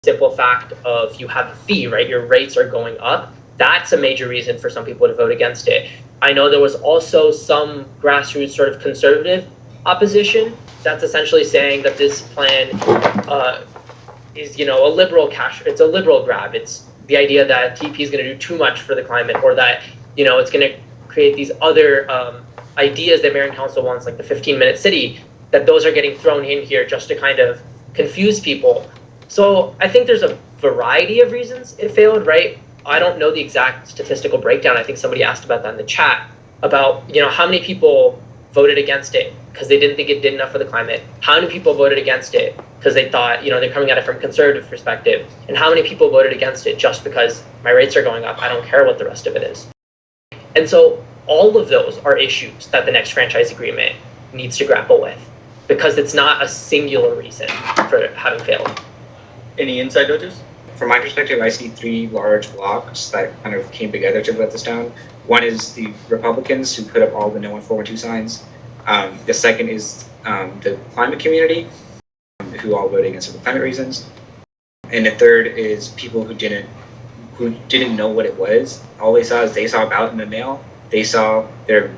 simple fact of you have a fee, right? Your rates are going up. That's a major reason for some people to vote against it. I know there was also some grassroots sort of conservative opposition that's essentially saying that this plan is, a liberal it's a liberal grab. It's the idea that TP is going to do too much for the climate, or that, it's going to create these other ideas that Mayor and Council wants, like the 15-minute city, that those are getting thrown in here just to kind of confuse people. So I think there's a variety of reasons it failed, right? I don't know the exact statistical breakdown. I think somebody asked about that in the chat, about, how many people voted against it because they didn't think it did enough for the climate. How many people voted against it because they thought, they're coming at it from a conservative perspective? And how many people voted against it just because my rates are going up, I don't care what the rest of it is? And so all of those are issues that the next franchise agreement needs to grapple with, because it's not a singular reason for having failed. Any insight, Ojas? From my perspective, I see three large blocks that kind of came together to let this down. One is the Republicans, who put up all the No on 412 signs. The second is the climate community, who all voted against it for climate reasons. And the third is people who didn't know what it was. All they saw is they saw a ballot in the mail. They saw their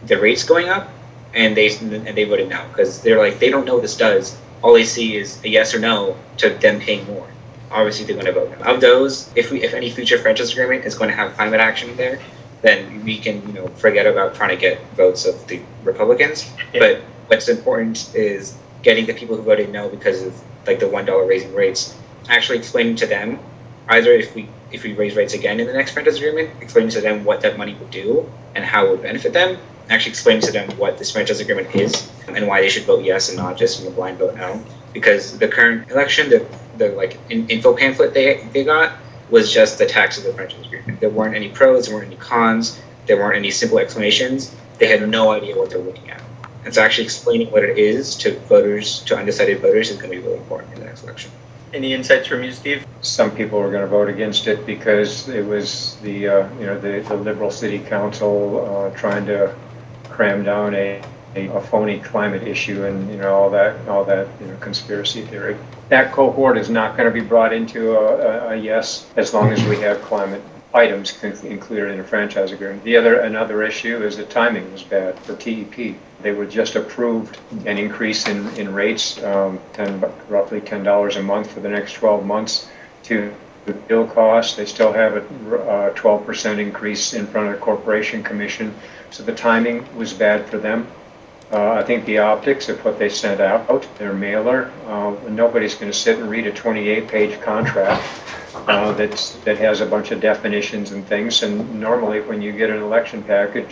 rates going up, and they voted no, because they're like, they don't know what this does. All they see is a yes or no to them paying more. Obviously, they're going to vote no. Of those, if any future franchise agreement is going to have climate action in there, then we can forget about trying to get votes of the Republicans. Yeah. But what's important is getting the people who voted no because of like the $1 raising rates, actually explaining to them, either if we raise rates again in the next franchise agreement, explaining to them what that money would do and how it would benefit them, actually explaining to them what this franchise agreement is and why they should vote yes and not just blind vote no. Because the current election, the like info pamphlet they got was just the text of the franchise agreement. There weren't any pros, there weren't any cons, there weren't any simple explanations. They had no idea what they're looking at. And so actually explaining what it is to voters, to undecided voters, is going to be really important in the next election. Any insights from you, Steve? Some people are going to vote against it because it was the liberal city council trying to cram down a phony climate issue and all that conspiracy theory. That cohort is not going to be brought into a yes as long as we have climate items included in a franchise agreement. Another issue is the timing was bad for TEP. They were just approved an increase in rates, roughly $10 a month for the next 12 months to the bill costs. They still have a 12% increase in front of the Corporation Commission. So the timing was bad for them. I think the optics of what they sent out, their mailer, nobody's going to sit and read a 28-page contract that has a bunch of definitions and things. And normally when you get an election package,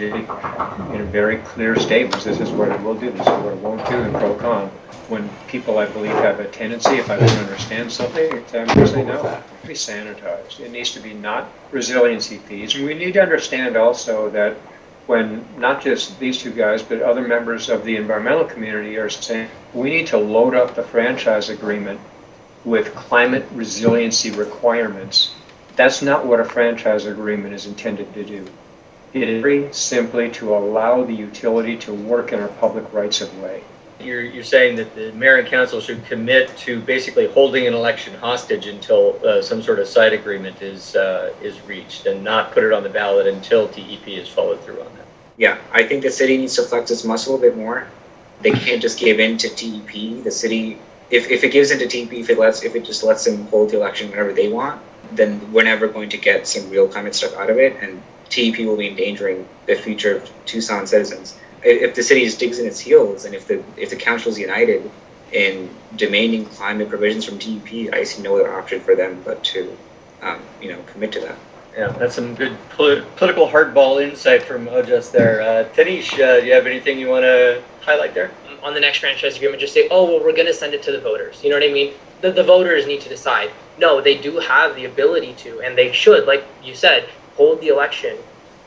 very clear statements, this is what it will do, this is what it won't do, and pro con. When people, I believe, have a tendency, if I don't understand something, to say no, it needs to be sanitized. It needs to be not resiliency fees. And we need to understand also that when not just these two guys, but other members of the environmental community are saying we need to load up the franchise agreement with climate resiliency requirements, that's not what a franchise agreement is intended to do. It is very simply to allow the utility to work in a public rights of way. You're saying that the mayor and council should commit to basically holding an election hostage until some sort of side agreement is reached, and not put it on the ballot until TEP is followed through on that. Yeah, I think the city needs to flex its muscle a bit more. They can't just give in to TEP. The city, if it gives in to TEP, if it just lets them hold the election whenever they want, then we're never going to get some real climate stuff out of it, and TEP will be endangering the future of Tucson citizens. If the city digs in its heels, and if the council is united in demanding climate provisions from TEP, I see no other option for them but to, commit to that. Yeah, that's some good political hardball insight from Ojas there. Tanish, do you have anything you want to highlight there? On the next franchise agreement, just say, oh, well, we're going to send it to the voters. You know what I mean? The voters need to decide. No, they do have the ability to, and they should, like you said, hold the election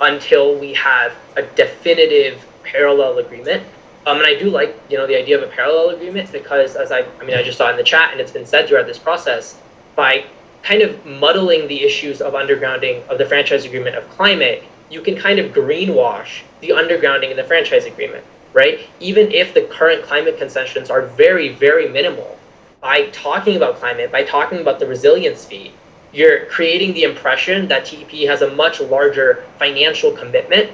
until we have a definitive parallel agreement. And I do like, the idea of a parallel agreement, because as I just saw in the chat, and it's been said throughout this process, by kind of muddling the issues of undergrounding of the franchise agreement of climate, you can kind of greenwash the undergrounding in the franchise agreement, right? Even if the current climate concessions are very, very minimal, by talking about climate, by talking about the resilience fee, you're creating the impression that TEP has a much larger financial commitment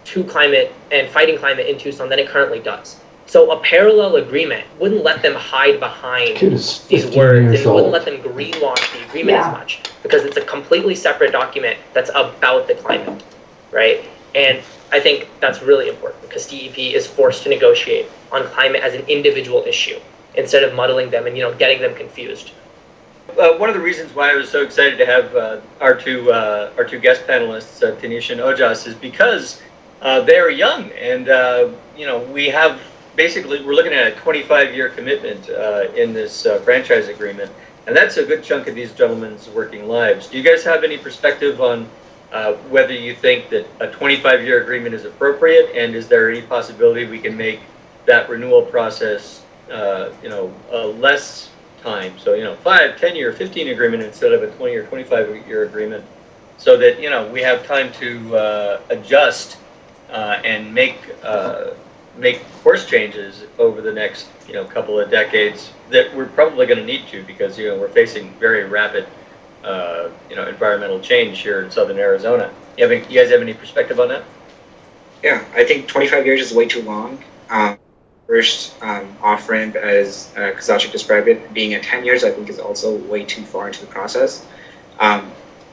to climate and fighting climate in Tucson than it currently does. So a parallel agreement wouldn't let them hide behind these words, and it wouldn't let them greenwash the agreement as much, because it's a completely separate document that's about the climate, right? And I think that's really important, because TEP is forced to negotiate on climate as an individual issue instead of muddling them and getting them confused. One of the reasons why I was so excited to have our two guest panelists, Tanish and Ojas, is because they are young, and we're looking at a 25-year commitment in this franchise agreement, and that's a good chunk of these gentlemen's working lives. Do you guys have any perspective on whether you think that a 25-year agreement is appropriate, and is there any possibility we can make that renewal process, less time? So, 5, 10-year, 15 agreement instead of a 20 or 25-year agreement, so that, we have time to adjust and make course changes over the next, couple of decades that we're probably going to need to, because, we're facing very rapid, environmental change here in southern Arizona. You guys have any perspective on that? Yeah, I think 25 years is way too long. First, off-ramp, as Kazachik described it, being at 10 years, I think is also way too far into the process.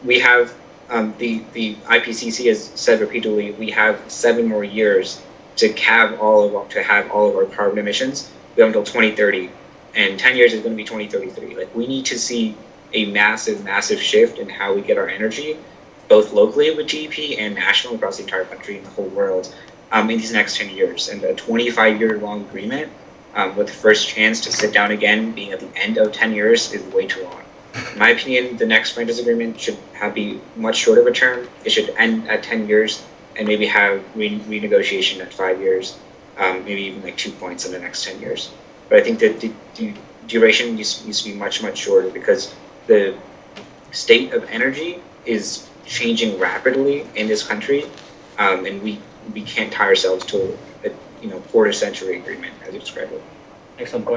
We have, the IPCC has said repeatedly, we have 7 more years to have all of our carbon emissions. We have until 2030, and 10 years is going to be 2033. Like, we need to see a massive shift in how we get our energy, both locally with GEP and nationally across the entire country and the whole world, in these next 10 years. And a 25-year long agreement with the first chance to sit down again being at the end of 10 years is way too long. In my opinion, the next franchise agreement should be much shorter of a term. It should end at 10 years and maybe have renegotiation at 5 years, maybe even like 2 points in the next 10 years. But I think that the duration needs to be much shorter, because the state of energy is changing rapidly in this country, and we can't tie ourselves to a quarter century agreement, as you described it. Excellent point.